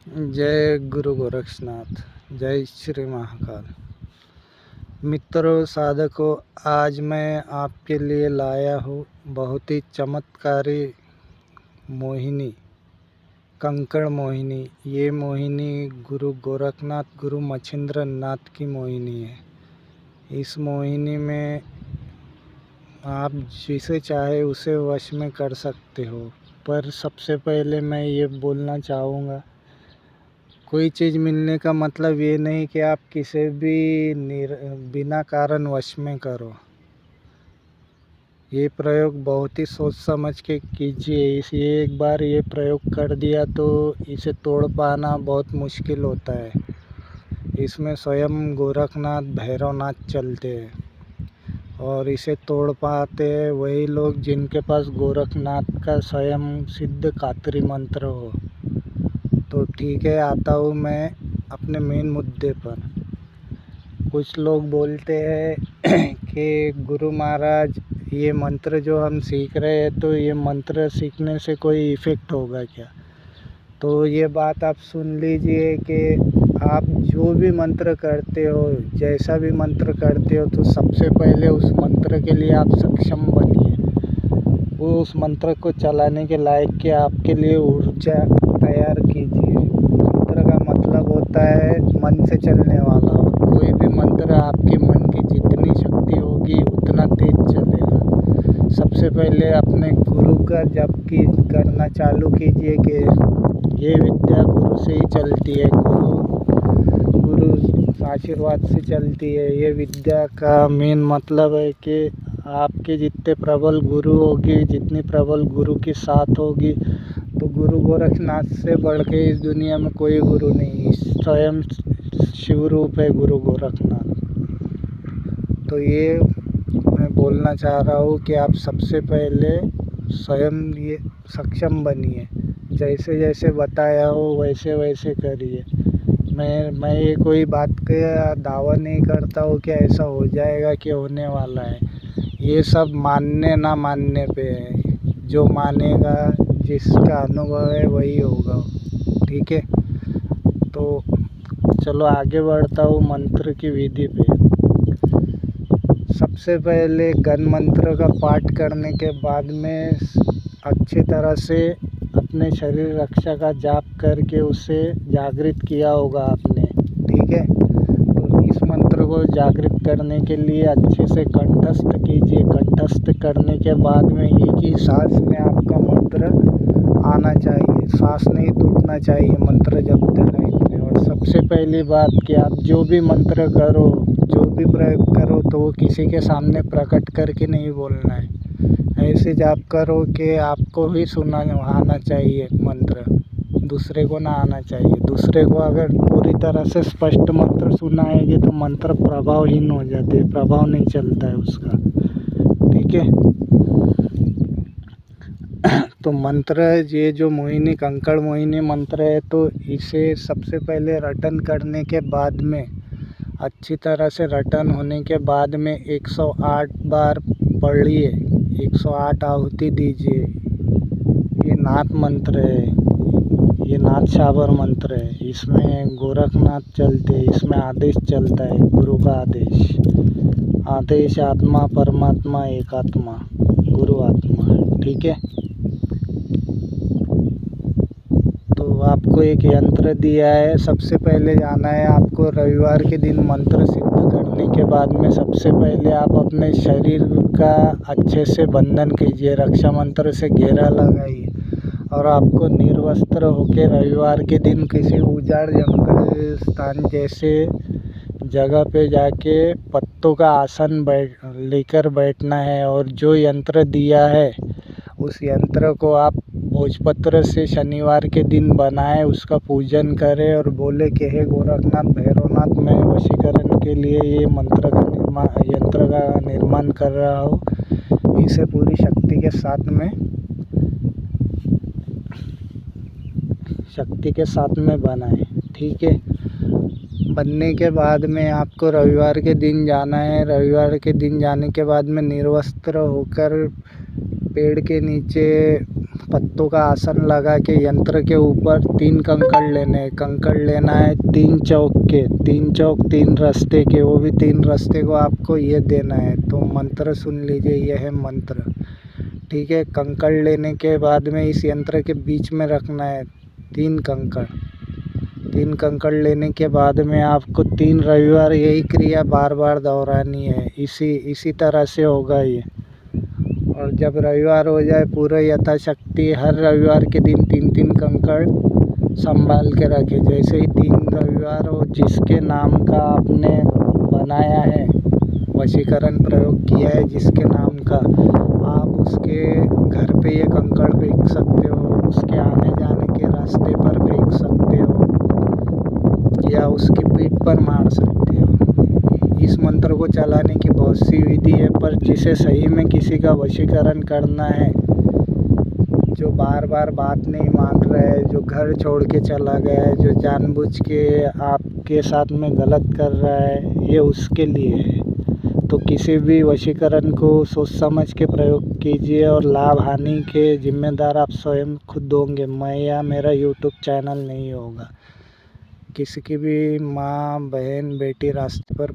जय गुरु गोरक्षनाथ। जय श्री महाकाल। मित्रों, साधकों, आज मैं आपके लिए लाया हूँ बहुत ही चमत्कारी मोहिनी, कंकड़ मोहिनी। ये मोहिनी गुरु गोरखनाथ, गुरु मच्छिंद्र नाथ की मोहिनी है। इस मोहिनी में आप जिसे चाहे उसे वश में कर सकते हो। पर सबसे पहले मैं ये बोलना चाहूँगा, कोई चीज़ मिलने का मतलब ये नहीं कि आप किसी भी बिना कारण वश में करो। ये प्रयोग बहुत ही सोच समझ के कीजिए। ये एक बार ये प्रयोग कर दिया तो इसे तोड़ पाना बहुत मुश्किल होता है। इसमें स्वयं गोरखनाथ भैरवनाथ चलते हैं और इसे तोड़ पाते हैं वही लोग जिनके पास गोरखनाथ का स्वयं सिद्ध कातरी मंत्र हो। तो ठीक है, आता हूँ मैं अपने मेन मुद्दे पर। कुछ लोग बोलते हैं कि गुरु महाराज, ये मंत्र जो हम सीख रहे हैं तो ये मंत्र सीखने से कोई इफ़ेक्ट होगा क्या? तो ये बात आप सुन लीजिए कि आप जो भी मंत्र करते हो, जैसा भी मंत्र करते हो, तो सबसे पहले उस मंत्र के लिए आप सक्षम बनिए। वो उस मंत्र को चलाने के लायक के आपके लिए ऊर्जा तैयार कीजिए। मंत्र का मतलब होता है मन से चलने वाला। कोई भी मंत्र आपके मन की जितनी शक्ति होगी उतना तेज चलेगा। सबसे पहले अपने गुरु का जप करना चालू कीजिए कि ये विद्या गुरु से ही चलती है, गुरु आशीर्वाद से चलती है। ये विद्या का मेन मतलब है कि आपके जितने प्रबल गुरु होगी, जितनी प्रबल गुरु के साथ होगी, तो गुरु गोरखनाथ से बढ़ के इस दुनिया में कोई गुरु नहीं। स्वयं शिव रूप है गुरु गोरखनाथ। तो ये मैं बोलना चाह रहा हूँ कि आप सबसे पहले स्वयं ये सक्षम बनिए। जैसे जैसे बताया हो वैसे वैसे करिए। मैं ये कोई बात का दावा नहीं करता हूँ कि ऐसा हो जाएगा कि होने वाला है। ये सब मानने ना मानने पे है। जो मानेगा, जिसका अनुभव है वही होगा। ठीक है, तो चलो आगे बढ़ता हूँ मंत्र की विधि पे। सबसे पहले गण मंत्र का पाठ करने के बाद में अच्छी तरह से अपने शरीर रक्षा का जाप करके उसे जागृत किया होगा आपने। ठीक है, तो इस मंत्र को जागृत करने के लिए अच्छे से कंठस्थ कीजिए। कंठस्थ करने के बाद में एक ही सांस में आपका मंत्र आना चाहिए, सांस नहीं टूटना चाहिए मंत्र जपते टाइम। और सबसे पहली बात कि आप जो भी मंत्र करो, जो भी प्रयोग करो, तो वो किसी के सामने प्रकट करके नहीं बोलना है। ऐसे जाप करो कि आपको ही सुना आना चाहिए मंत्र, दूसरे को ना आना चाहिए। दूसरे को अगर पूरी तरह से स्पष्ट मंत्र सुनाएंगे तो मंत्र प्रभावहीन हो जाते हैं, प्रभाव नहीं चलता है उसका। ठीक है, तो मंत्र ये जो मोहिनी, कंकड़ मोहिनी मंत्र है, तो इसे सबसे पहले रटन करने के बाद में, अच्छी तरह से रटन होने के बाद में 108 बार पढ़िए, 108 आहुति दीजिए। ये नाथ मंत्र है, ये नाथ शाबर मंत्र है। इसमें गोरखनाथ चलते हैं, इसमें आदेश चलता है, गुरु का आदेश। आदेश आत्मा परमात्मा एक आत्मा, गुरु आत्मा। ठीक है, तो आपको एक यंत्र दिया है। सबसे पहले जाना है आपको रविवार के दिन मंत्र सिद्ध करने के बाद में सबसे पहले आप अपने शरीर का अच्छे से बंधन कीजिए, रक्षा मंत्र से घेरा लगाइए और आपको निर्वस्त्र होकर रविवार के दिन किसी उजाड़ जंगल स्थान जैसे जगह पे जाके पत्तों का आसन लेकर बैठना है। और जो यंत्र दिया है उस यंत्र को आप भोजपत्र से शनिवार के दिन बनाए, उसका पूजन करें और बोले कि हे गोरखनाथ भैरवनाथ, मैं वशीकरण के लिए ये यंत्र का निर्माण कर रहा हूँ। इसे पूरी शक्ति के साथ में बनाए। ठीक है, बनने के बाद में आपको रविवार के दिन जाना है। रविवार के दिन जाने के बाद में निर्वस्त्र होकर पेड़ के नीचे पत्तों का आसन लगा के यंत्र के ऊपर 3 कंकड़ लेने हैं। कंकड़ लेना है 3 चौक के, 3 चौक 3 रास्ते के, वो भी 3 रास्ते को आपको ये देना है। तो मंत्र सुन लीजिए, यह है मंत्र, ठीक है। कंकड़ लेने के बाद में इस यंत्र के बीच में रखना है 3 कंकड़। 3 कंकड़ लेने के बाद में आपको 3 रविवार यही क्रिया बार बार दोहरानी है। इसी तरह से होगा ये। और जब रविवार हो जाए पूरा यथाशक्ति हर रविवार के दिन 3-3 कंकड़ संभाल के रखें। जैसे ही 3 रविवार हो, जिसके नाम का आपने बनाया है, वशीकरण प्रयोग किया है जिसके नाम का, आप उसके घर पे ये कंकड़ फेंक सकते हो, उसके आने जाने के रास्ते पर फेंक सकते हो या उसकी पीठ पर मार सकते हो। इस मंत्र को चलाने की बहुत सी विधि है, पर जिसे सही में किसी का वशीकरण करना है, जो बार बार बात नहीं मान रहा है, जो घर छोड़ के चला गया है, जो जानबूझ के आपके साथ में गलत कर रहा है, ये उसके लिए है। तो किसी भी वशीकरण को सोच समझ के प्रयोग कीजिए और लाभ हानि के जिम्मेदार आप स्वयं खुद होंगे। मैं या मेरा यूट्यूब चैनल नहीं होगा। किसी की भी माँ, बहन, बेटी रास्ते पर